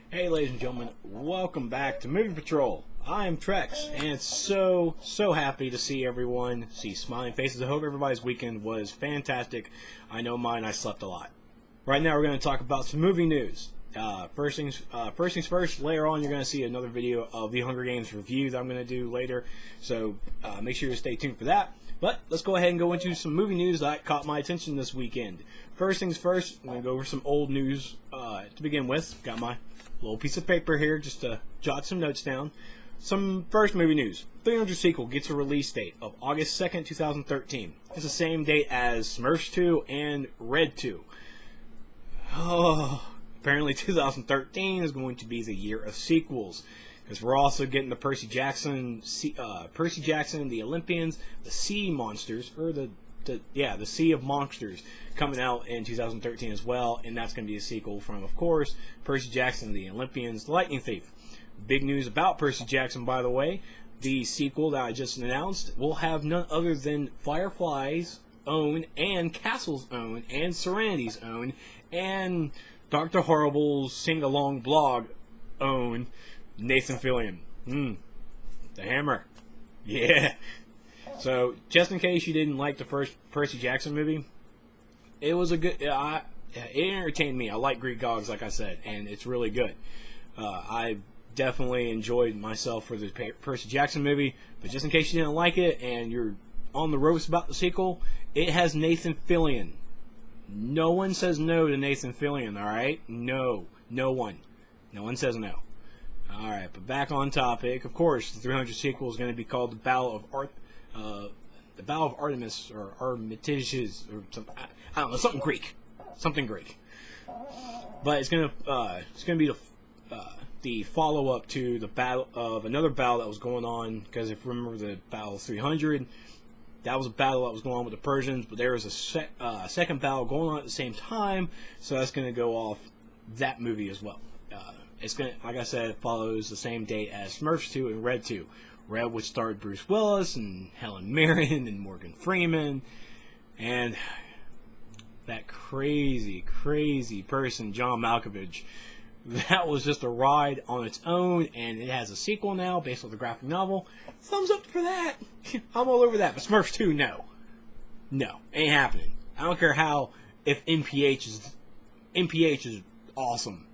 Hey ladies and gentlemen, welcome back to Movie Patrol. I am Trex, and it's so happy to see everyone, see smiling faces. I hope everybody's weekend was fantastic. I know mine, I slept a lot. Right now we're going to talk about some movie news. First things first, later on you're going to see another video of the Hunger Games review that I'm going to do later, so make sure you stay tuned for that. But let's go ahead and go into some movie news that caught my attention this weekend. First things first, I'm going to go over some old news to begin with. Got my little piece of paper here just to jot some notes down. Some first movie news. 300 sequel gets a release date of August 2nd, 2013. It's the same date as Smurfs 2 and Red 2. Oh, apparently 2013 is going to be the year of sequels, because we're also getting the Percy Jackson, the Olympians, the Sea Monsters, or the Sea of Monsters coming out in 2013 as well, and that's going to be a sequel from, of course, Percy Jackson, the Olympians, the Lightning Thief. Big news about Percy Jackson, by the way. The sequel that I just announced will have none other than Firefly's own, and Castle's own, and Serenity's own, and Dr. Horrible's sing-along blog own Nathan Fillion. The Hammer. Yeah. So, just in case you didn't like the first Percy Jackson movie, it was a good. It entertained me. I like Greek gods, like I said, and it's really good. I definitely enjoyed myself for the Percy Jackson movie, but just in case you didn't like it and you're on the ropes about the sequel, it has Nathan Fillion. No one says no to Nathan Fillion, alright? No one. No one says no. Alright, but back on topic. Of course, the 300 sequel is going to be called the Battle of Artemis, or Armitages, or something. I don't know, something Greek. But it's going to be the follow-up to the battle of another battle that was going on, because if you remember the Battle of 300, that was a battle that was going on with the Persians, but there was a second battle going on at the same time, so that's going to go off that movie as well. It's going to, like I said, it follows the same date as Smurfs 2 and Red 2. Red, which starred Bruce Willis and Helen Mirren and Morgan Freeman, and that crazy person, John Malkovich. That was just a ride on its own, and it has a sequel now based on the graphic novel. Thumbs up for that. I'm all over that. But Smurfs 2, no, ain't happening. I don't care how. If NPH is awesome.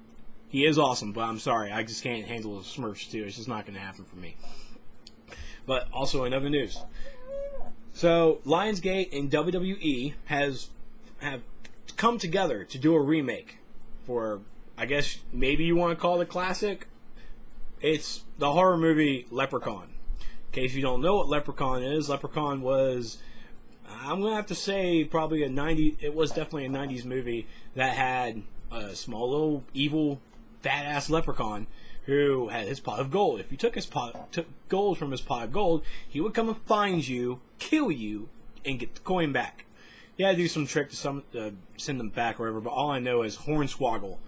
He is awesome, but I'm sorry, I just can't handle Smurfs 2. It's just not going to happen for me. But also in other news, so Lionsgate and WWE have come together to do a remake for, I guess maybe you want to call it a classic. It's the horror movie Leprechaun. In case you don't know what Leprechaun is, Leprechaun was, I'm going to have to say, probably it was definitely a 90s movie that had a small little evil badass leprechaun who had his pot of gold. If you took gold from his pot of gold, he would come and find you, kill you, and get the coin back. You had to do some trick to send them back or whatever, but all I know is Hornswoggle,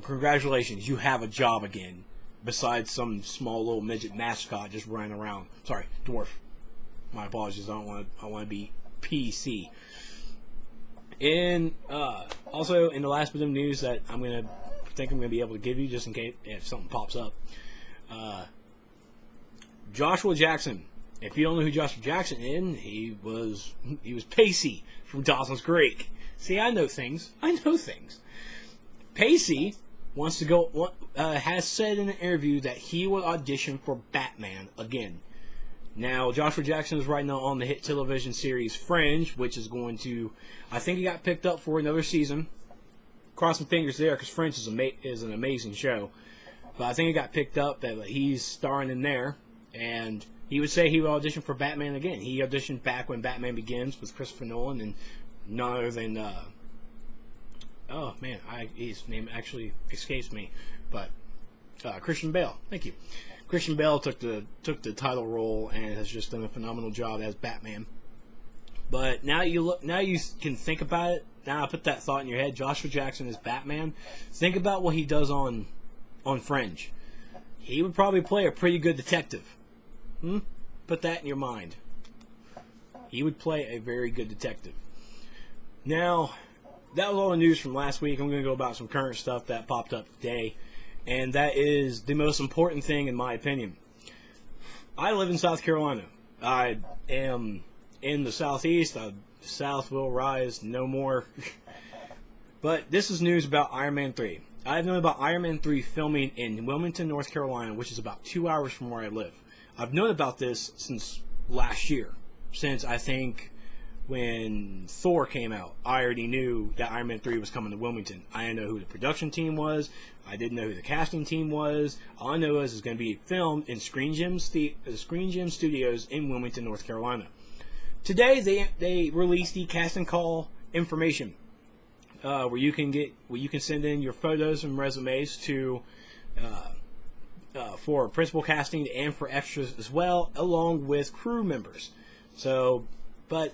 congratulations, you have a job again. Besides some small little midget mascot just running around. Sorry, dwarf. My apologies, I want to be PC. And also, in the last bit of news that I'm going to be able to give you, just in case if something pops up, Joshua Jackson. If you don't know who Joshua Jackson is, he was Pacey from Dawson's Creek. See, I know things. Pacey wants to go. Has said in an interview that he will audition for Batman again. Now, Joshua Jackson is right now on the hit television series Fringe, which is going to, I think, he got picked up for another season. Crossing fingers there, because Fringe is an amazing show. But I think he got picked up, that he's starring in there, and he would say he would audition for Batman again. He auditioned back when Batman Begins with Christopher Nolan, and none other than, oh man, his name actually escapes me, but Christian Bale. Thank you. Christian Bale took the title role and has just done a phenomenal job as Batman. But now you can think about it. Now I put that thought in your head. Joshua Jackson is Batman. Think about what he does on Fringe. He would probably play a pretty good detective. Put that in your mind. He would play a very good detective. Now, that was all the news from last week. I'm going to go about some current stuff that popped up today. and that is the most important thing in my opinion. I live in South Carolina. I am in the Southeast. The South will rise no more. But this is news about Iron Man 3. I've known about Iron Man 3 filming in Wilmington, North Carolina, which is about 2 hours from where I live. I've known about this since last year. Since I think when Thor came out, I already knew that Iron Man 3 was coming to Wilmington. I didn't know who the production team was. I didn't know who the casting team was. All I know is it's going to be filmed in Screen Gem Studios in Wilmington, North Carolina. Today they released the casting call information, where you can send in your photos and resumes to for principal casting and for extras as well, along with crew members. So, but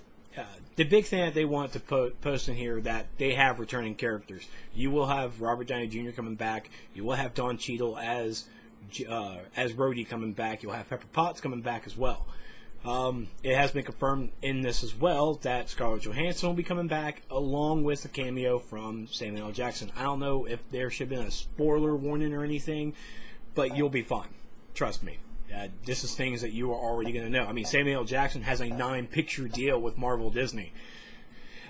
the big thing that they want to post in here that they have returning characters. You will have Robert Downey Jr. coming back. You will have Don Cheadle as Rhodey coming back. You'll have Pepper Potts coming back as well. It has been confirmed in this as well that Scarlett Johansson will be coming back, along with a cameo from Samuel L. Jackson. I don't know if there should have been a spoiler warning or anything, but you'll be fine. Trust me. This is things that you are already going to know. I mean, Samuel L. Jackson has a 9-picture deal with Marvel Disney.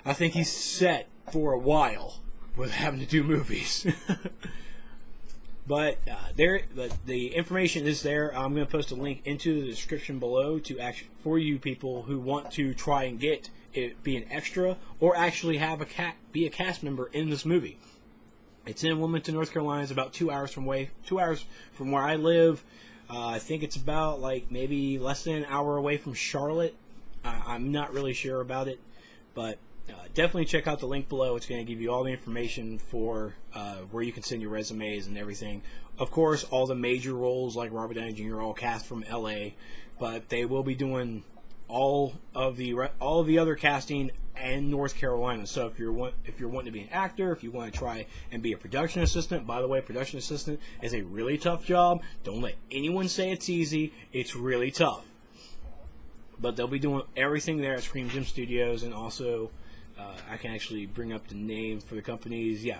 I think he's set for a while with having to do movies. But the information is there. I'm going to post a link into the description below for you people who want to try and get it, be an extra, or actually have be a cast member in this movie. It's in Wilmington, North Carolina. It's about 2 hours from where I live. I think it's about maybe less than an hour away from Charlotte. I'm not really sure about it, but definitely check out the link below. It's going to give you all the information for where you can send your resumes and everything. Of course, all the major roles like Robert Downey Jr. are all cast from LA, but they will be doing all of the other casting in North Carolina. So if you're wanting to be an actor, if you want to try and be a production assistant, by the way, production assistant is a really tough job. Don't let anyone say it's easy. It's really tough. But they'll be doing everything there at Screen Gem Studios, and also I can actually bring up the name for the companies. Yeah.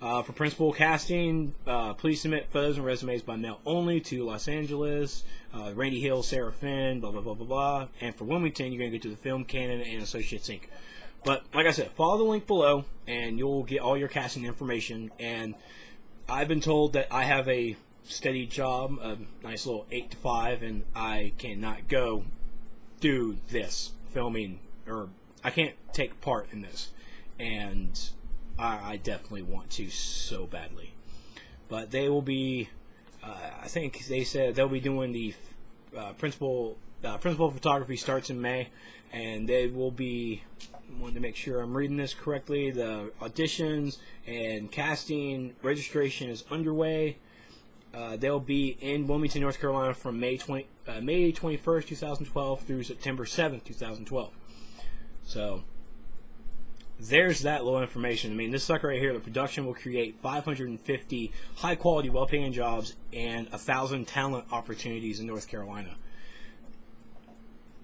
For principal casting, please submit photos and resumes by mail only to Los Angeles, Randy Hill, Sarah Finn, blah, blah, blah, blah, blah. And for Wilmington, you're going to go to the Film Canon and Associates Inc. But, like I said, follow the link below, and you'll get all your casting information. And I've been told that I have a steady job, a nice little 8 to 5, and I cannot go do this filming, or I can't take part in this. And I definitely want to so badly. But they will be, I think they said they'll be doing the principal photography starts in May, and they will be, wanting to make sure I'm reading this correctly, the auditions and casting registration is underway. They'll be in Wilmington, North Carolina from May 21st, 2012 through September 7th, 2012. So there's that little information. I mean, this sucker right here, the production will create 550 high-quality, well-paying jobs and 1,000 talent opportunities in North Carolina.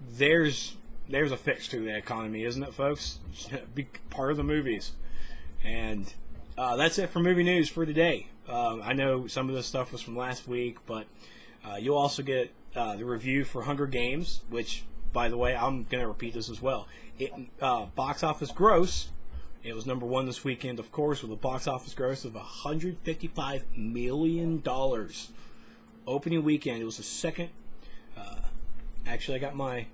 There's a fix to the economy, isn't it, folks? Be part of the movies. And that's it for movie news for today. I know some of this stuff was from last week, but you'll also get the review for Hunger Games, which, by the way, I'm going to repeat this as well. Box office gross, it was number 1 this weekend, of course, with a box office gross of $155 million. Opening weekend, it was the second. Actually, I got my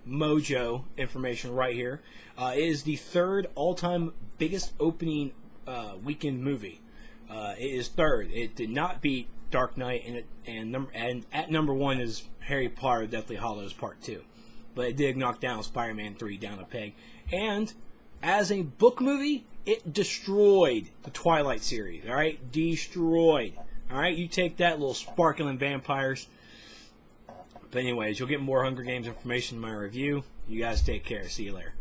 Mojo information right here. It is the third all-time biggest opening weekend movie. It is third. It did not beat Dark Knight, and at number 1 is Harry Potter: Deathly Hallows Part 2. But it did knock down Spider-Man 3 down a peg. And as a book movie, it destroyed the Twilight series. All right? Destroyed. All right? You take that, little sparkling vampires. But anyways, you'll get more Hunger Games information in my review. You guys take care. See you later.